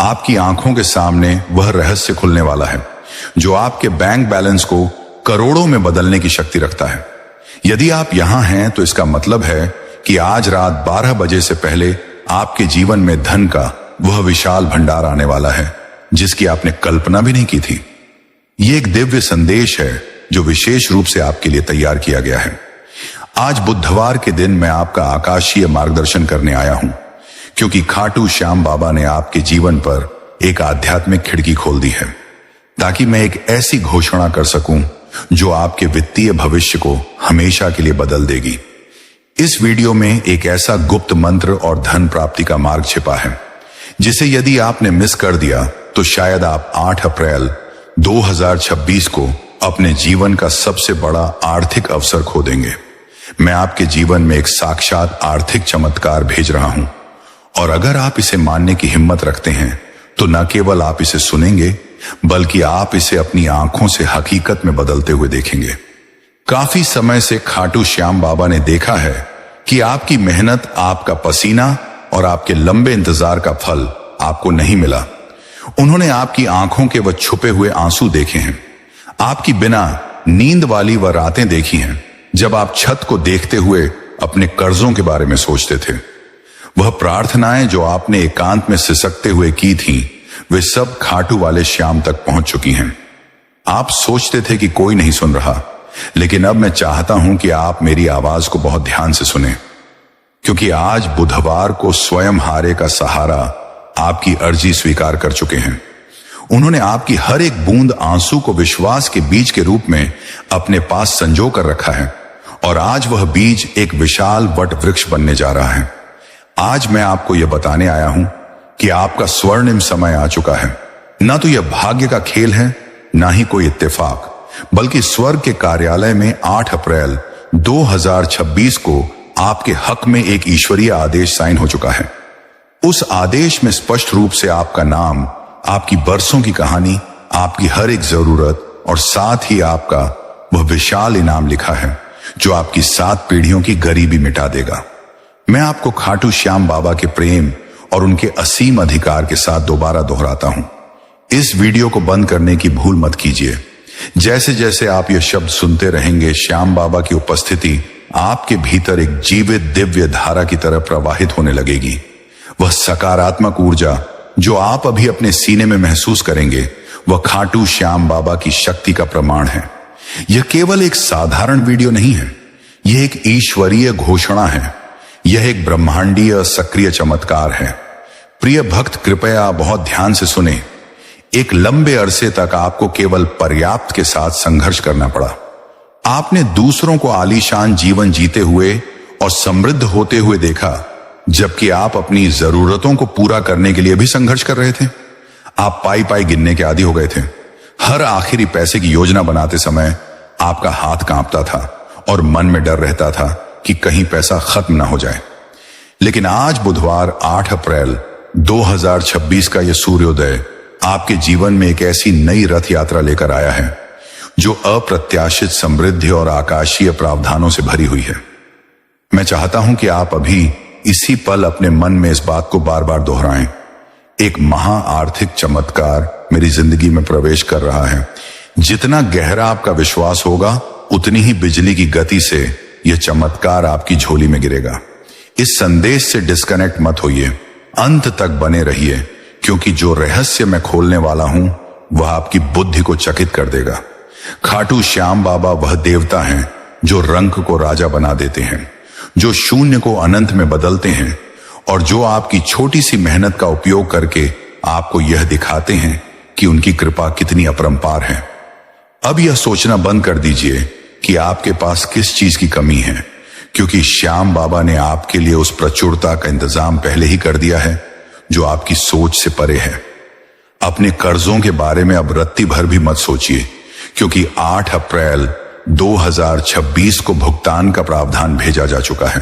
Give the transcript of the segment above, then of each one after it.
आपकी आंखों के सामने वह रहस्य खुलने वाला है जो आपके बैंक बैलेंस को करोड़ों में बदलने की शक्ति रखता है। यदि आप यहां हैं तो इसका मतलब है कि आज रात 12 बजे से पहले आपके जीवन में धन का वह विशाल भंडार आने वाला है जिसकी आपने कल्पना भी नहीं की थी। ये एक दिव्य संदेश है जो विशेष रूप से आपके लिए तैयार किया गया है। आज बुधवार के दिन मैं आपका आकाशीय मार्गदर्शन करने आया हूं क्योंकि खाटू श्याम बाबा ने आपके जीवन पर एक आध्यात्मिक खिड़की खोल दी है ताकि मैं एक ऐसी घोषणा कर सकूं जो आपके वित्तीय भविष्य को हमेशा के लिए बदल देगी। इस वीडियो में एक ऐसा गुप्त मंत्र और धन प्राप्ति का मार्ग छिपा है जिसे यदि आपने मिस कर दिया तो शायद आप 8 अप्रैल 2026 को अपने जीवन का सबसे बड़ा आर्थिक अवसर खो देंगे। मैं आपके जीवन में एक साक्षात आर्थिक चमत्कार भेज रहा हूं और अगर आप इसे मानने की हिम्मत रखते हैं तो न केवल आप इसे सुनेंगे बल्कि आप इसे अपनी आंखों से हकीकत में बदलते हुए देखेंगे। काफी समय से खाटू श्याम बाबा ने देखा है कि आपकी मेहनत, आपका पसीना और आपके लंबे इंतजार का फल आपको नहीं मिला। उन्होंने आपकी आंखों के वह छुपे हुए आंसू देखे हैं, आपकी बिना नींद वाली वह रातें देखी हैं जब आप छत को देखते हुए अपने कर्जों के बारे में सोचते थे। वह प्रार्थनाएं जो आपने एकांत में सिसकते हुए की थीं, वे सब खाटू वाले श्याम तक पहुंच चुकी हैं। आप सोचते थे कि कोई नहीं सुन रहा, लेकिन अब मैं चाहता हूं कि आप मेरी आवाज को बहुत ध्यान से सुने क्योंकि आज बुधवार को स्वयं हारे का सहारा आपकी अर्जी स्वीकार कर चुके हैं। उन्होंने आपकी हर एक बूंद आंसू को विश्वास के बीज के रूप में अपने पास संजो कर रखा है और आज वह बीज एक विशाल वट वृक्ष बनने जा रहा है। आज मैं आपको यह बताने आया हूं कि आपका स्वर्णिम समय आ चुका है। न तो यह भाग्य का खेल है, ना ही कोई इत्तेफाक, बल्कि स्वर्ग के कार्यालय में 8 अप्रैल 2026 को आपके हक में एक ईश्वरीय आदेश साइन हो चुका है। उस आदेश में स्पष्ट रूप से आपका नाम, आपकी बरसों की कहानी, आपकी हर एक जरूरत और साथ ही आपका वह विशाल इनाम लिखा है जो आपकी 7 पीढ़ियों की गरीबी मिटा देगा। मैं आपको खाटू श्याम बाबा के प्रेम और उनके असीम अधिकार के साथ दोबारा दोहराता हूं। इस वीडियो को बंद करने की भूल मत कीजिए। जैसे जैसे आप यह शब्द सुनते रहेंगे, श्याम बाबा की उपस्थिति आपके भीतर एक जीवित दिव्य धारा की तरह प्रवाहित होने लगेगी। वह सकारात्मक ऊर्जा जो आप अभी अपने सीने में महसूस करेंगे, वह खाटू श्याम बाबा की शक्ति का प्रमाण है। यह केवल एक साधारण वीडियो नहीं है, यह एक ईश्वरीय घोषणा है। यह एक ब्रह्मांडीय सक्रिय चमत्कार है। प्रिय भक्त, कृपया बहुत ध्यान से सुने। एक लंबे अरसे तक आपको केवल पर्याप्त के साथ संघर्ष करना पड़ा। आपने दूसरों को आलीशान जीवन जीते हुए और समृद्ध होते हुए देखा, जबकि आप अपनी जरूरतों को पूरा करने के लिए भी संघर्ष कर रहे थे। आप पाई पाई गिनने के आदी हो गए थे। हर आखिरी पैसे की योजना बनाते समय आपका हाथ कांपता था और मन में डर रहता था कि कहीं पैसा खत्म ना हो जाए। लेकिन आज बुधवार 8 अप्रैल 2026 का यह सूर्योदय आपके जीवन में एक ऐसी नई रथ यात्रा लेकर आया है जो अप्रत्याशित समृद्धि और आकाशीय प्रावधानों से भरी हुई है। मैं चाहता हूं कि आप अभी इसी पल अपने मन में इस बात को बार बार दोहराएं। एक महा आर्थिक चमत्कार मेरी जिंदगी में प्रवेश कर रहा है। जितना गहरा आपका विश्वास होगा, उतनी ही बिजली की गति से यह चमत्कार आपकी झोली में गिरेगा। इस संदेश से डिस्कनेक्ट मत होइए, अंत तक बने रहिए क्योंकि जो रहस्य मैं खोलने वाला हूं वह आपकी बुद्धि को चकित कर देगा। खाटू श्याम बाबा वह देवता हैं जो रंक को राजा बना देते हैं, जो शून्य को अनंत में बदलते हैं और जो आपकी छोटी सी मेहनत का उपयोग करके आपको यह दिखाते हैं कि उनकी कृपा कितनी अपरंपार है। अब यह सोचना बंद कर दीजिए कि आपके पास किस चीज की कमी है, क्योंकि श्याम बाबा ने आपके लिए उस प्रचुरता का इंतजाम पहले ही कर दिया है जो आपकी सोच से परे है। अपने कर्जों के बारे में अब रत्ती भर भी मत सोचिए क्योंकि 8 अप्रैल 2026 को भुगतान का प्रावधान भेजा जा चुका है।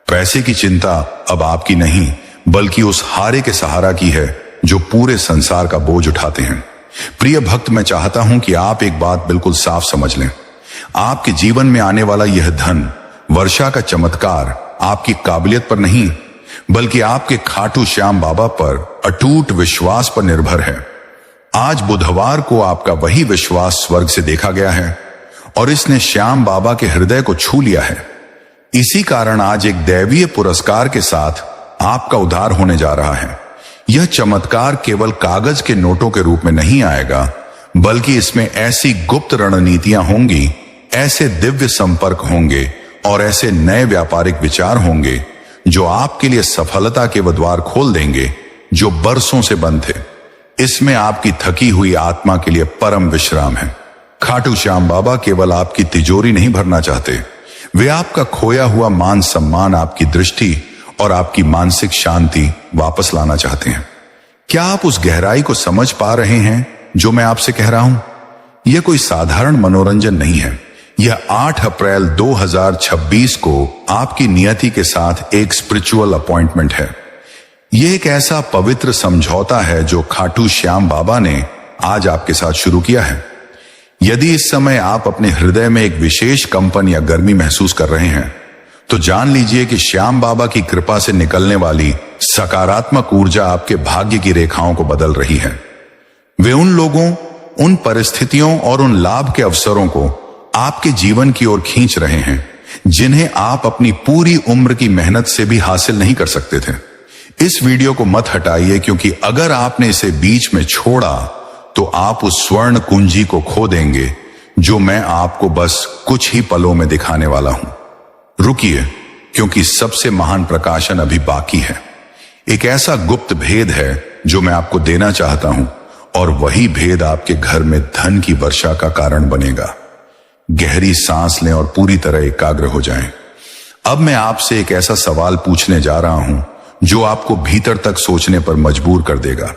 पैसे की चिंता अब आपकी नहीं बल्कि उस हारे के सहारा की है जो पूरे संसार का बोझ उठाते हैं। प्रिय भक्त, मैं चाहता हूं कि आप एक बात बिल्कुल साफ समझ लें। आपके जीवन में आने वाला यह धन वर्षा का चमत्कार आपकी काबिलियत पर नहीं बल्कि आपके खाटू श्याम बाबा पर अटूट विश्वास पर निर्भर है। आज बुधवार को आपका वही विश्वास स्वर्ग से देखा गया है और इसने श्याम बाबा के हृदय को छू लिया है। इसी कारण आज एक दैवीय पुरस्कार के साथ आपका उद्धार होने जा रहा है। यह चमत्कार केवल कागज के नोटों के रूप में नहीं आएगा, बल्कि इसमें ऐसी गुप्त रणनीतियां होंगी, ऐसे दिव्य संपर्क होंगे और ऐसे नए व्यापारिक विचार होंगे जो आपके लिए सफलता के वो द्वार खोल देंगे जो बरसों से बंद थे। इसमें आपकी थकी हुई आत्मा के लिए परम विश्राम है। खाटू श्याम बाबा केवल आपकी तिजोरी नहीं भरना चाहते, वे आपका खोया हुआ मान सम्मान, आपकी दृष्टि और आपकी मानसिक शांति वापस लाना चाहते हैं। क्या आप उस गहराई को समझ पा रहे हैं जो मैं आपसे कह रहा हूं? यह कोई साधारण मनोरंजन नहीं है। यह 8 अप्रैल 2026 को आपकी नियति के साथ एक स्पिरिचुअल अपॉइंटमेंट है। यह एक ऐसा पवित्र समझौता है जो खाटू श्याम बाबा ने आज आपके साथ शुरू किया है। यदि इस समय आप अपने हृदय में एक विशेष कंपन या गर्मी महसूस कर रहे हैं, तो जान लीजिए कि श्याम बाबा की कृपा से निकलने वाली सकारात्मक ऊर्जा आपके भाग्य की रेखाओं को बदल रही है। वे उन लोगों, उन परिस्थितियों और उन लाभ के अवसरों को आपके जीवन की ओर खींच रहे हैं जिन्हें आप अपनी पूरी उम्र की मेहनत से भी हासिल नहीं कर सकते थे। इस वीडियो को मत हटाइए, क्योंकि अगर आपने इसे बीच में छोड़ा तो आप उस स्वर्ण कुंजी को खो देंगे जो मैं आपको बस कुछ ही पलों में दिखाने वाला हूं। रुकिए, क्योंकि सबसे महान प्रकाशन अभी बाकी है। एक ऐसा गुप्त भेद है जो मैं आपको देना चाहता हूं, और वही भेद आपके घर में धन की वर्षा का कारण बनेगा। गहरी सांस लें और पूरी तरह एकाग्र हो जाएं। अब मैं आपसे एक ऐसा सवाल पूछने जा रहा हूं जो आपको भीतर तक सोचने पर मजबूर कर देगा।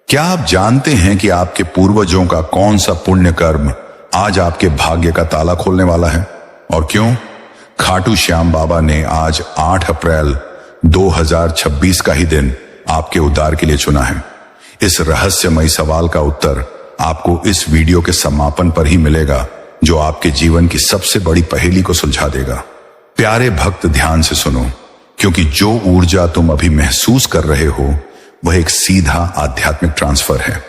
क्या आप जानते हैं कि आपके पूर्वजों का कौन सा पुण्य कर्म आज आपके भाग्य का ताला खोलने वाला है, और क्यों? खाटू श्याम बाबा ने आज 8 अप्रैल 2026 का ही दिन आपके उद्धार के लिए चुना है। इस रहस्यमयी सवाल का उत्तर आपको इस वीडियो के समापन पर ही मिलेगा, जो आपके जीवन की सबसे बड़ी पहेली को सुलझा देगा। प्यारे भक्त, ध्यान से सुनो, क्योंकि जो ऊर्जा तुम अभी महसूस कर रहे हो वह एक सीधा आध्यात्मिक ट्रांसफर है।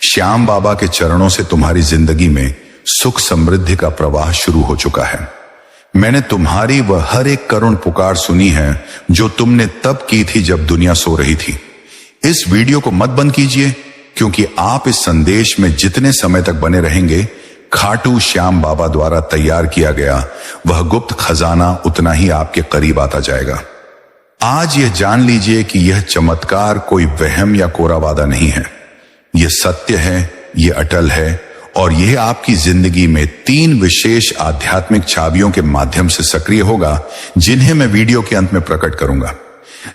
श्याम बाबा के चरणों से तुम्हारी जिंदगी में सुख समृद्धि का प्रवाह शुरू हो चुका है। मैंने तुम्हारी वह हर एक करुण पुकार सुनी है जो तुमने तब की थी जब दुनिया सो रही थी। इस वीडियो को मत बंद कीजिए, क्योंकि आप इस संदेश में जितने समय तक बने रहेंगे, खाटू श्याम बाबा द्वारा तैयार किया गया वह गुप्त खजाना उतना ही आपके करीब आता जाएगा। आज यह जान लीजिए कि यह चमत्कार कोई वहम या कोरा वादा नहीं है। यह सत्य है, यह अटल है, और यह आपकी जिंदगी में 3 विशेष आध्यात्मिक चाबियों के माध्यम से सक्रिय होगा, जिन्हें मैं वीडियो के अंत में प्रकट करूंगा।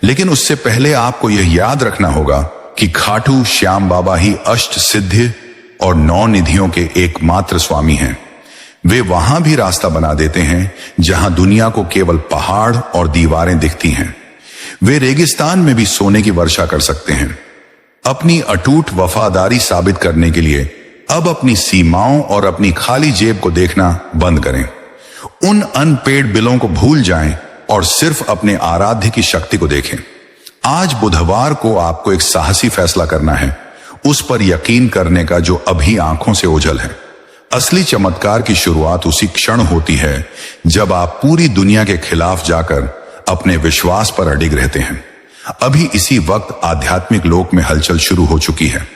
लेकिन उससे पहले आपको यह याद रखना होगा कि खाटू श्याम बाबा ही अष्ट सिद्धि और 9 निधियों के एकमात्र स्वामी हैं। वे वहां भी रास्ता बना देते हैं जहां दुनिया को केवल पहाड़ और दीवारें दिखती हैं। वे रेगिस्तान में भी सोने की वर्षा कर सकते हैं। अपनी अटूट वफादारी साबित करने के लिए अब अपनी सीमाओं और अपनी खाली जेब को देखना बंद करें। उन अनपेड बिलों को भूल जाएं और सिर्फ अपने आराध्य की शक्ति को देखें। आज बुधवार को आपको एक साहसी फैसला करना है, उस पर यकीन करने का जो अभी आंखों से ओझल है। असली चमत्कार की शुरुआत उसी क्षण होती है जब आप पूरी दुनिया के खिलाफ जाकर अपने विश्वास पर अडिग रहते हैं। अभी इसी वक्त आध्यात्मिक लोक में हलचल शुरू हो चुकी है।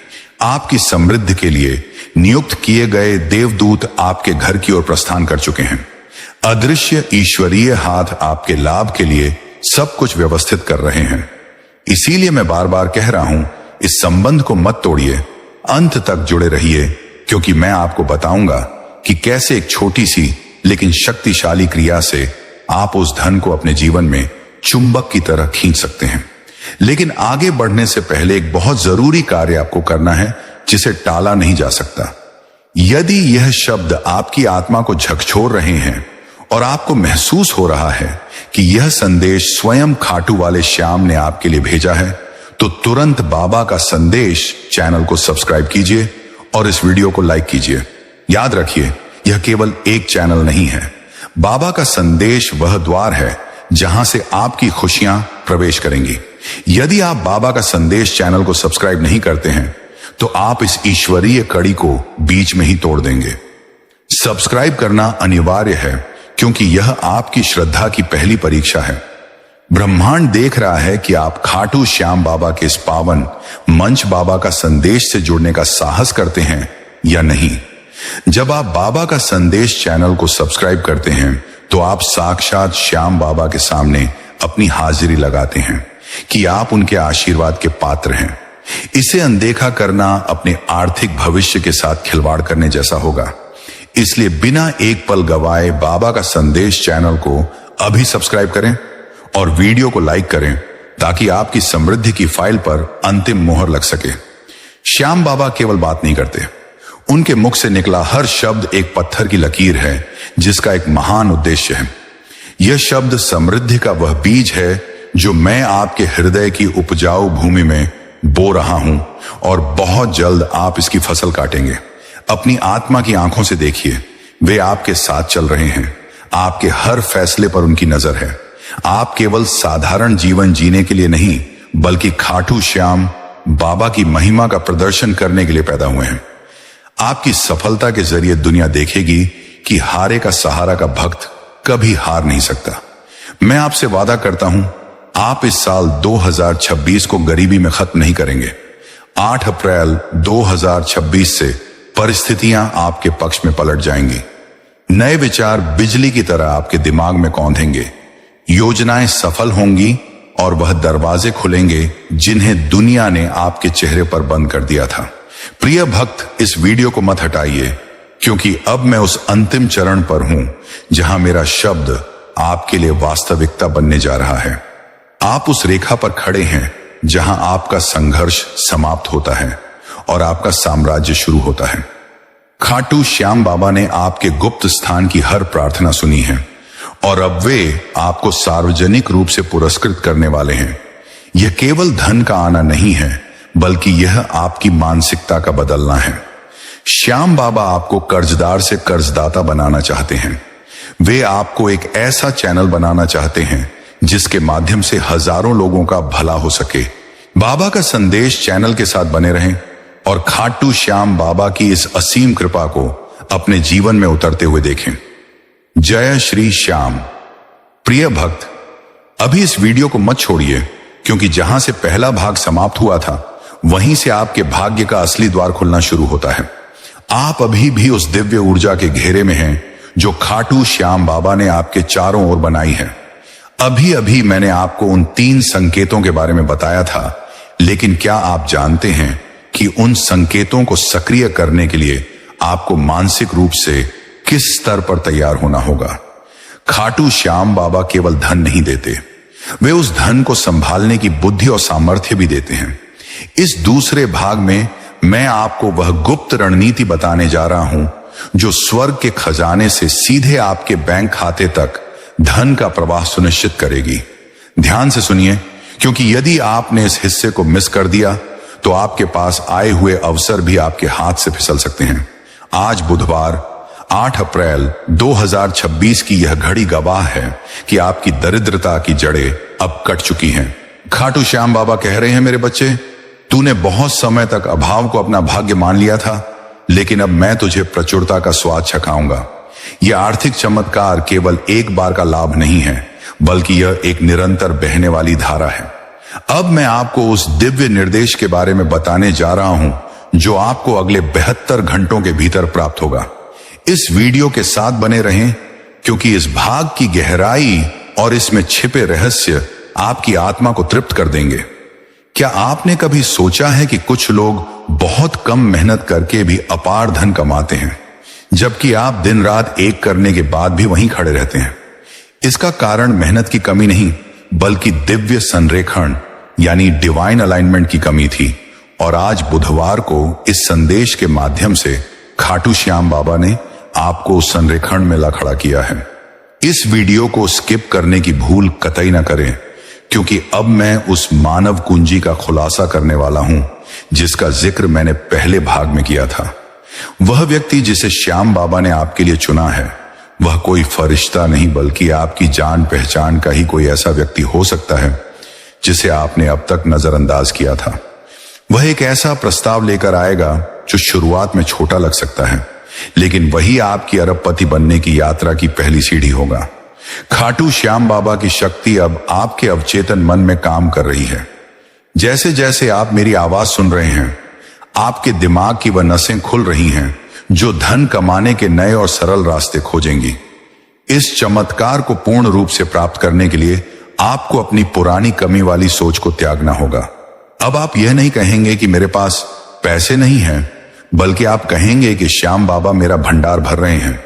आपकी समृद्धि के लिए नियुक्त किए गए देवदूत आपके घर की ओर प्रस्थान कर चुके हैं। अदृश्य ईश्वरीय हाथ आपके लाभ के लिए सब कुछ व्यवस्थित कर रहे हैं। इसीलिए मैं बार बार कह रहा हूं, इस संबंध को मत तोड़िए, अंत तक जुड़े रहिए, क्योंकि मैं आपको बताऊंगा कि कैसे एक छोटी सी लेकिन शक्तिशाली क्रिया से आप उस धन को अपने जीवन में चुंबक की तरह खींच सकते हैं। लेकिन आगे बढ़ने से पहले एक बहुत जरूरी कार्य आपको करना है, जिसे टाला नहीं जा सकता। यदि यह शब्द आपकी आत्मा को झकझोर रहे हैं और आपको महसूस हो रहा है कि यह संदेश स्वयं खाटू वाले श्याम ने आपके लिए भेजा है, तो तुरंत बाबा का संदेश चैनल को सब्सक्राइब कीजिए और इस वीडियो को लाइक कीजिए। याद रखिए, यह केवल एक चैनल नहीं है। बाबा का संदेश वह द्वार है जहां से आपकी खुशियां प्रवेश करेंगी। यदि आप बाबा का संदेश चैनल को सब्सक्राइब नहीं करते हैं तो आप इस ईश्वरीय कड़ी को बीच में ही तोड़ देंगे। सब्सक्राइब करना अनिवार्य है क्योंकि यह आपकी श्रद्धा की पहली परीक्षा है। ब्रह्मांड देख रहा है कि आप खाटू श्याम बाबा के इस पावन मंच बाबा का संदेश से जुड़ने का साहस करते हैं या नहीं। जब आप बाबा का संदेश चैनल को सब्सक्राइब करते हैं तो आप साक्षात श्याम बाबा के सामने अपनी हाजिरी लगाते हैं कि आप उनके आशीर्वाद के पात्र हैं। इसे अनदेखा करना अपने आर्थिक भविष्य के साथ खिलवाड़ करने जैसा होगा। इसलिए बिना एक पल गवाए बाबा का संदेश चैनल को अभी सब्सक्राइब करें और वीडियो को लाइक करें ताकि आपकी समृद्धि की फाइल पर अंतिम मोहर लग सके। श्याम बाबा केवल बात नहीं करते, उनके मुख से निकला हर शब्द एक पत्थर की लकीर है जिसका एक महान उद्देश्य है। यह शब्द समृद्धि का वह बीज है जो मैं आपके हृदय की उपजाऊ भूमि में बो रहा हूं और बहुत जल्द आप इसकी फसल काटेंगे। अपनी आत्मा की आंखों से देखिए, वे आपके साथ चल रहे हैं। आपके हर फैसले पर उनकी नजर है। आप केवल साधारण जीवन जीने के लिए नहीं बल्कि खाटू श्याम बाबा की महिमा का प्रदर्शन करने के लिए पैदा हुए हैं। आपकी सफलता के जरिए दुनिया देखेगी कि हारे का सहारा का भक्त कभी हार नहीं सकता। मैं आपसे वादा करता हूं, आप इस साल 2026 को गरीबी में खत्म नहीं करेंगे। 8 अप्रैल 2026 से परिस्थितियां आपके पक्ष में पलट जाएंगी। नए विचार बिजली की तरह आपके दिमाग में कौंधेंगे। योजनाएं सफल होंगी और वह दरवाजे खुलेंगे जिन्हें दुनिया ने आपके चेहरे पर बंद कर दिया था। प्रिय भक्त, इस वीडियो को मत हटाइए क्योंकि अब मैं उस अंतिम चरण पर हूं जहां मेरा शब्द आपके लिए वास्तविकता बनने जा रहा है। आप उस रेखा पर खड़े हैं जहां आपका संघर्ष समाप्त होता है और आपका साम्राज्य शुरू होता है। खाटू श्याम बाबा ने आपके गुप्त स्थान की हर प्रार्थना सुनी है और अब वे आपको सार्वजनिक रूप से पुरस्कृत करने वाले हैं। यह केवल धन का आना नहीं है बल्कि यह आपकी मानसिकता का बदलना है। श्याम बाबा आपको कर्जदार से कर्जदाता बनाना चाहते हैं। वे आपको एक ऐसा चैनल बनाना चाहते हैं जिसके माध्यम से हजारों लोगों का भला हो सके। बाबा का संदेश चैनल के साथ बने रहें और खाटू श्याम बाबा की इस असीम कृपा को अपने जीवन में उतरते हुए देखें। जय श्री श्याम। प्रिय भक्त, अभी इस वीडियो को मत छोड़िए क्योंकि जहां से पहला भाग समाप्त हुआ था वहीं से आपके भाग्य का असली द्वार खुलना शुरू होता है। आप अभी भी उस दिव्य ऊर्जा के घेरे में हैं जो खाटू श्याम बाबा ने आपके चारों ओर बनाई है। अभी अभी मैंने आपको उन 3 संकेतों के बारे में बताया था, लेकिन क्या आप जानते हैं कि उन संकेतों को सक्रिय करने के लिए आपको मानसिक रूप से किस स्तर पर तैयार होना होगा? खाटू श्याम बाबा केवल धन नहीं देते, वे उस धन को संभालने की बुद्धि और सामर्थ्य भी देते हैं। इस दूसरे भाग में मैं आपको वह गुप्त रणनीति बताने जा रहा हूं जो स्वर्ग के खजाने से सीधे आपके बैंक खाते तक धन का प्रवाह सुनिश्चित करेगी। ध्यान से सुनिए क्योंकि यदि आपने इस हिस्से को मिस कर दिया तो आपके पास आए हुए अवसर भी आपके हाथ से फिसल सकते हैं। आज बुधवार 8 अप्रैल 2026 की यह घड़ी गवाह है कि आपकी दरिद्रता की जड़ें अब कट चुकी हैं। खाटू श्याम बाबा कह रहे हैं, मेरे बच्चे, तूने बहुत समय तक अभाव को अपना भाग्य मान लिया था, लेकिन अब मैं तुझे प्रचुरता का स्वाद चखाऊंगा। यह आर्थिक चमत्कार केवल एक बार का लाभ नहीं है बल्कि यह एक निरंतर बहने वाली धारा है। अब मैं आपको उस दिव्य निर्देश के बारे में बताने जा रहा हूं जो आपको अगले 72 घंटों के भीतर प्राप्त होगा। इस वीडियो के साथ बने रहें क्योंकि इस भाग की गहराई और इसमें छिपे रहस्य आपकी आत्मा को तृप्त कर देंगे। क्या आपने कभी सोचा है कि कुछ लोग बहुत कम मेहनत करके भी अपार धन कमाते हैं जबकि आप दिन रात एक करने के बाद भी वहीं खड़े रहते हैं? इसका कारण मेहनत की कमी नहीं बल्कि दिव्य संरेखण यानी डिवाइन अलाइनमेंट की कमी थी। और आज बुधवार को इस संदेश के माध्यम से खाटू श्याम बाबा ने आपको उस संरेखण में ला खड़ा किया है। इस वीडियो को स्किप करने की भूल कतई ना करें क्योंकि अब मैं उस मानव कुंजी का खुलासा करने वाला हूं जिसका जिक्र मैंने पहले भाग में किया था। वह व्यक्ति जिसे श्याम बाबा ने आपके लिए चुना है वह कोई फरिश्ता नहीं बल्कि आपकी जान पहचान का ही कोई ऐसा व्यक्ति हो सकता है जिसे आपने अब तक नजरअंदाज किया था। वह एक ऐसा प्रस्ताव लेकर आएगा जो शुरुआत में छोटा लग सकता है, लेकिन वही आपकी अरबपति बनने की यात्रा की पहली सीढ़ी होगा। खाटू श्याम बाबा की शक्ति अब आपके अवचेतन मन में काम कर रही है। जैसे जैसे आप मेरी आवाज सुन रहे हैं, आपके दिमाग की वह नसें खुल रही हैं जो धन कमाने के नए और सरल रास्ते खोजेंगी। इस चमत्कार को पूर्ण रूप से प्राप्त करने के लिए आपको अपनी पुरानी कमी वाली सोच को त्यागना होगा। अब आप यह नहीं कहेंगे कि मेरे पास पैसे नहीं हैं, बल्कि आप कहेंगे कि श्याम बाबा मेरा भंडार भर रहे हैं।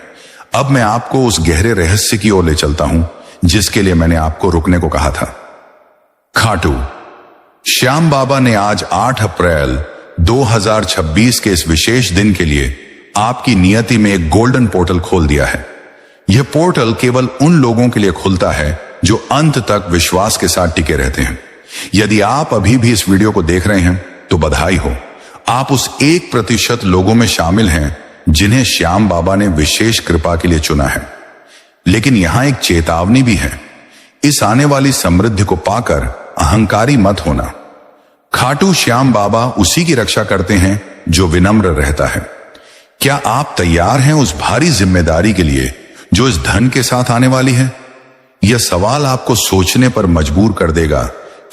अब मैं आपको उस गहरे रहस्य की ओर ले चलता हूं जिसके लिए मैंने आपको रुकने को कहा था। खाटू श्याम बाबा ने आज 8 अप्रैल 2026 के इस विशेष दिन के लिए आपकी नियति में एक गोल्डन पोर्टल खोल दिया है। यह पोर्टल केवल उन लोगों के लिए खुलता है जो अंत तक विश्वास के साथ टिके रहते हैं। यदि आप अभी भी इस वीडियो को देख रहे हैं तो बधाई हो, आप उस 1% लोगों में शामिल हैं जिन्हें श्याम बाबा ने विशेष कृपा के लिए चुना है। लेकिन यहां एक चेतावनी भी है, इस आने वाली समृद्धि को पाकर अहंकारी मत होना। खाटू श्याम बाबा उसी की रक्षा करते हैं जो विनम्र रहता है। क्या आप तैयार हैं उस भारी जिम्मेदारी के लिए जो इस धन के साथ आने वाली है? यह सवाल आपको सोचने पर मजबूर कर देगा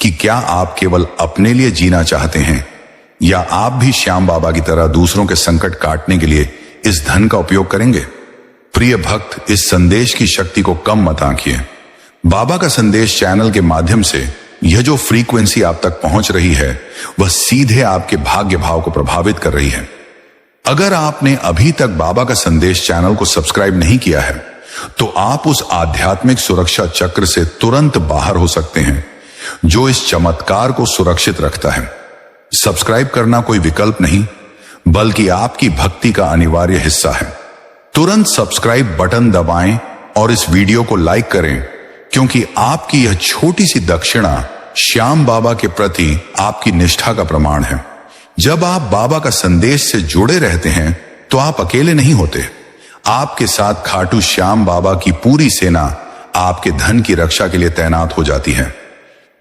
कि क्या आप केवल अपने लिए जीना चाहते हैं या आप भी श्याम बाबा की तरह दूसरों के संकट काटने के लिए इस धन का उपयोग करेंगे। प्रिय भक्त, इस संदेश की शक्ति को कम मत आंकिए। बाबा का संदेश चैनल के माध्यम से यह जो फ्रीक्वेंसी आप तक पहुंच रही है वह सीधे आपके भाग्य भाव को प्रभावित कर रही है। अगर आपने अभी तक बाबा का संदेश चैनल को सब्सक्राइब नहीं किया है तो आप उस आध्यात्मिक सुरक्षा चक्र से तुरंत बाहर हो सकते हैं जो इस चमत्कार को सुरक्षित रखता है। सब्सक्राइब करना कोई विकल्प नहीं बल्कि आपकी भक्ति का अनिवार्य हिस्सा है। तुरंत सब्सक्राइब बटन दबाएं और इस वीडियो को लाइक करें, क्योंकि आपकी यह छोटी सी दक्षिणा श्याम बाबा के प्रति आपकी निष्ठा का प्रमाण है। जब आप बाबा का संदेश से जुड़े रहते हैं तो आप अकेले नहीं होते। आपके साथ खाटू श्याम बाबा की पूरी सेना आपके धन की रक्षा के लिए तैनात हो जाती है।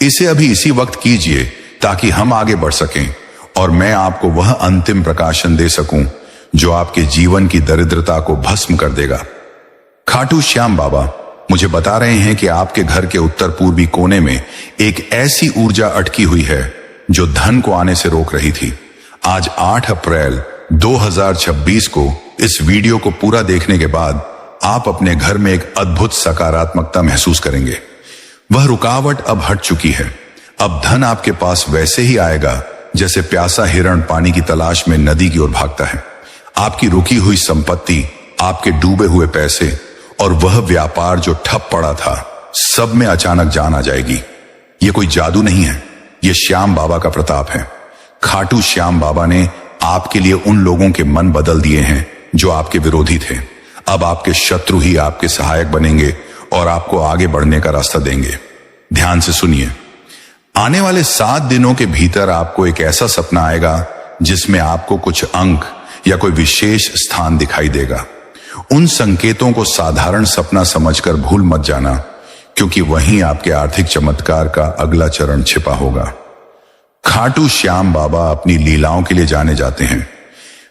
इसे अभी इसी वक्त कीजिए ताकि हम आगे बढ़ सकें और मैं आपको वह अंतिम प्रकाशन दे सकूं जो आपके जीवन की दरिद्रता को भस्म कर देगा। खाटू श्याम बाबा मुझे बता रहे हैं कि आपके घर के उत्तर पूर्वी कोने में एक ऐसी ऊर्जा अटकी हुई है जो धन को आने से रोक रही थी। आज 8 अप्रैल 2026 को इस वीडियो को पूरा देखने के बाद आप अपने घर में एक अद्भुत सकारात्मकता महसूस करेंगे। वह रुकावट अब हट चुकी है। अब धन आपके पास वैसे ही आएगा जैसे प्यासा हिरण पानी की तलाश में नदी की ओर भागता है। आपकी रुकी हुई संपत्ति, आपके डूबे हुए पैसे और वह व्यापार जो ठप पड़ा था, सब में अचानक जान आ जाएगी। ये कोई जादू नहीं है, ये श्याम बाबा का प्रताप है। खाटू श्याम बाबा ने आपके लिए उन लोगों के मन बदल दिए हैं जो आपके विरोधी थे। अब आपके शत्रु ही आपके सहायक बनेंगे और आपको आगे बढ़ने का रास्ता देंगे। ध्यान से सुनिए, आने वाले 7 दिनों के भीतर आपको एक ऐसा सपना आएगा जिसमें आपको कुछ अंक या कोई विशेष स्थान दिखाई देगा। उन संकेतों को साधारण सपना समझकर भूल मत जाना, क्योंकि वहीं आपके आर्थिक चमत्कार का अगला चरण छिपा होगा। खाटू श्याम बाबा अपनी लीलाओं के लिए जाने जाते हैं।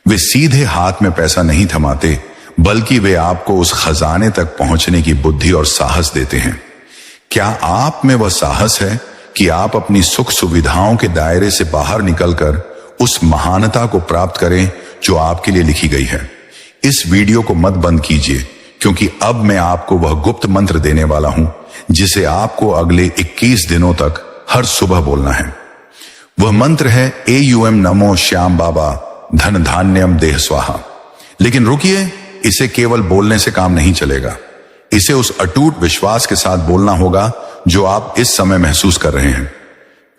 वे सीधे हाथ में पैसा नहीं थमाते, बल्कि वे आपको उस खजाने तक पहुंचने की बुद्धि और साहस देते हैं। क्या आप में वह साहस है कि आप अपनी सुख सुविधाओं के दायरे से बाहर निकलकर उस महानता को प्राप्त करें जो आपके लिए लिखी गई है? इस वीडियो को मत बंद कीजिए, क्योंकि अब मैं आपको वह गुप्त मंत्र देने वाला हूं जिसे आपको अगले 21 दिनों तक हर सुबह बोलना है। वह मंत्र है AUM नमो श्याम बाबा धन धान्यम देह स्वाहा। लेकिन रुकिए, इसे केवल बोलने से काम नहीं चलेगा। इसे उस अटूट विश्वास के साथ बोलना होगा जो आप इस समय महसूस कर रहे हैं।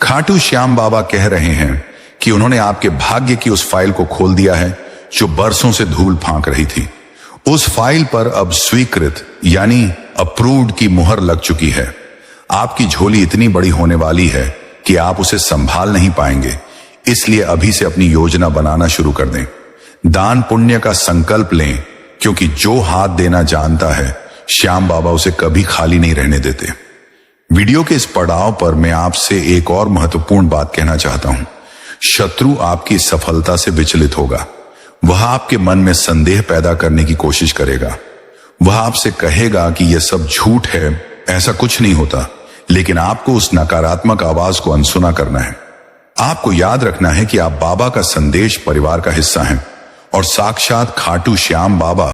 खाटू श्याम बाबा कह रहे हैं कि उन्होंने आपके भाग्य की उस फाइल को खोल दिया है जो बरसों से धूल फांक रही थी। उस फाइल पर अब स्वीकृत यानी अप्रूव्ड की मुहर लग चुकी है। आपकी झोली इतनी बड़ी होने वाली है कि आप उसे संभाल नहीं पाएंगे, इसलिए अभी से अपनी योजना बनाना शुरू कर दें। दान पुण्य का संकल्प लें, क्योंकि जो हाथ देना जानता है श्याम बाबा उसे कभी खाली नहीं रहने देते। वीडियो के इस पड़ाव पर मैं आपसे एक और महत्वपूर्ण बात कहना चाहता हूं। शत्रु आपकी सफलता से विचलित होगा। वह आपके मन में संदेह पैदा करने की कोशिश करेगा। वह आपसे कहेगा कि यह सब झूठ है, ऐसा कुछ नहीं होता। लेकिन आपको उस नकारात्मक आवाज को अनसुना करना है। आपको याद रखना है कि आप बाबा का संदेश परिवार का हिस्सा हैं और साक्षात खाटू श्याम बाबा